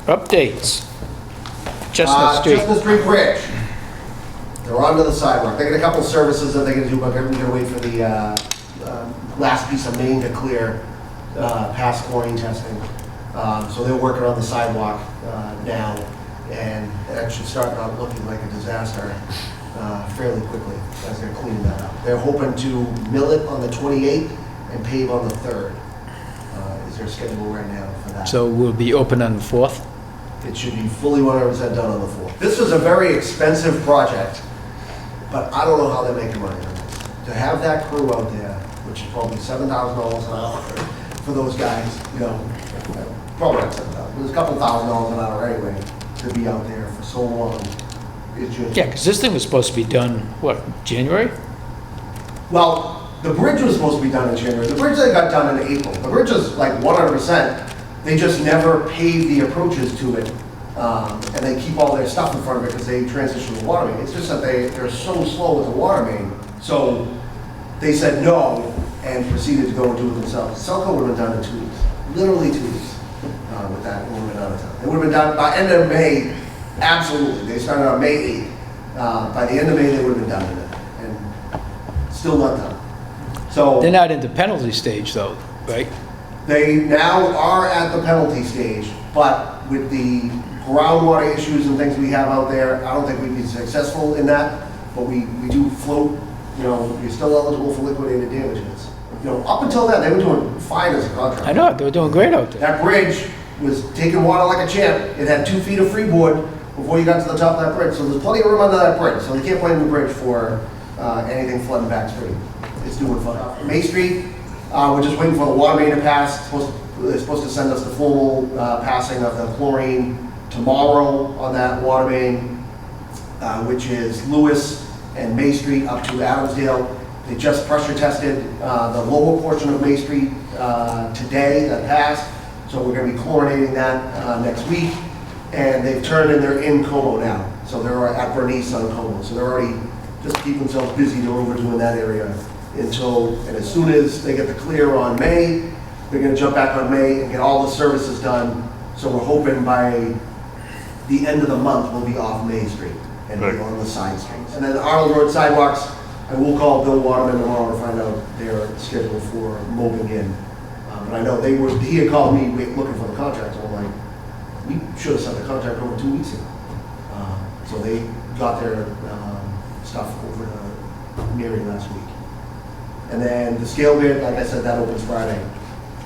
Updates. Chestnut Street. Chestnut Street Bridge. They're onto the sidewalk. They got a couple services that they're gonna do, but we're gonna wait for the last piece of main to clear, past chlorine testing. So they're working on the sidewalk now, and that should start not looking like a disaster fairly quickly as they're cleaning that up. They're hoping to mill it on the 28th and pave on the 3rd. Is their schedule right now for that. So we'll be open on the 4th. It should be fully 100% done on the 4th. This was a very expensive project, but I don't know how they're making money on this. To have that crew out there, which is probably $7,000 an hour for those guys, you know, probably not $7,000, it was a couple $1,000s an hour anyway, to be out there for so long. It's just, Yeah, because this thing was supposed to be done, what, January? well, the bridge was supposed to be done in January. The bridge they got done in April. The bridge is like 100%. They just never paved the approaches to it. And they keep all their stuff in front of it because they transition to water main. It's just that they're so slow with the water main. So they said no and proceeded to go and do it themselves. Selco would have been done in 2 weeks, literally 2 weeks with that. It would have been out of time. It would have been done by end of May, absolutely. They started on May 8th. By the end of May, they would have been done with it. And still not done. So They're not in the penalty stage though, right? they now are at the penalty stage, but with the groundwater issues and things we have out there, I don't think we'd be successful in that, but we do float, you know, you're still eligible for liquidated damages. You know, up until then, they were doing fine as a contractor. I know, they were doing great out there. That bridge was taking water like a champ. It had 2 feet of freeboard before you got to the top of that bridge, so there's plenty of room under that bridge, so they can't blame the bridge for anything flooding back street. It's doing fine. May Street, we're just waiting for the water main to pass. They're supposed to send us the formal passing of the chlorine tomorrow on that water main, which is Lewis and May Street up to Adamsdale. They just pressure tested the lower portion of May Street today that passed, so we're going to be chlorinating that next week. And they've turned and they're in Como now, so they're at Bernice on Como. So they're already just keeping themselves busy. They're overdoing that area and as soon as they get the clear on May, they're going to jump back on May and get all the services done. So we're hoping by the end of the month we'll be off May Street and be on the side streets. And then Arnold Road sidewalks, I will call Bill Waterman tomorrow to find out their schedule for mowing in. But I know he had called me looking for the contract, so I'm like, we should have sent the contract over 2 weeks ago. So they got their stuff over to Mary last week. And then the scale bid, like I said, that opens Friday.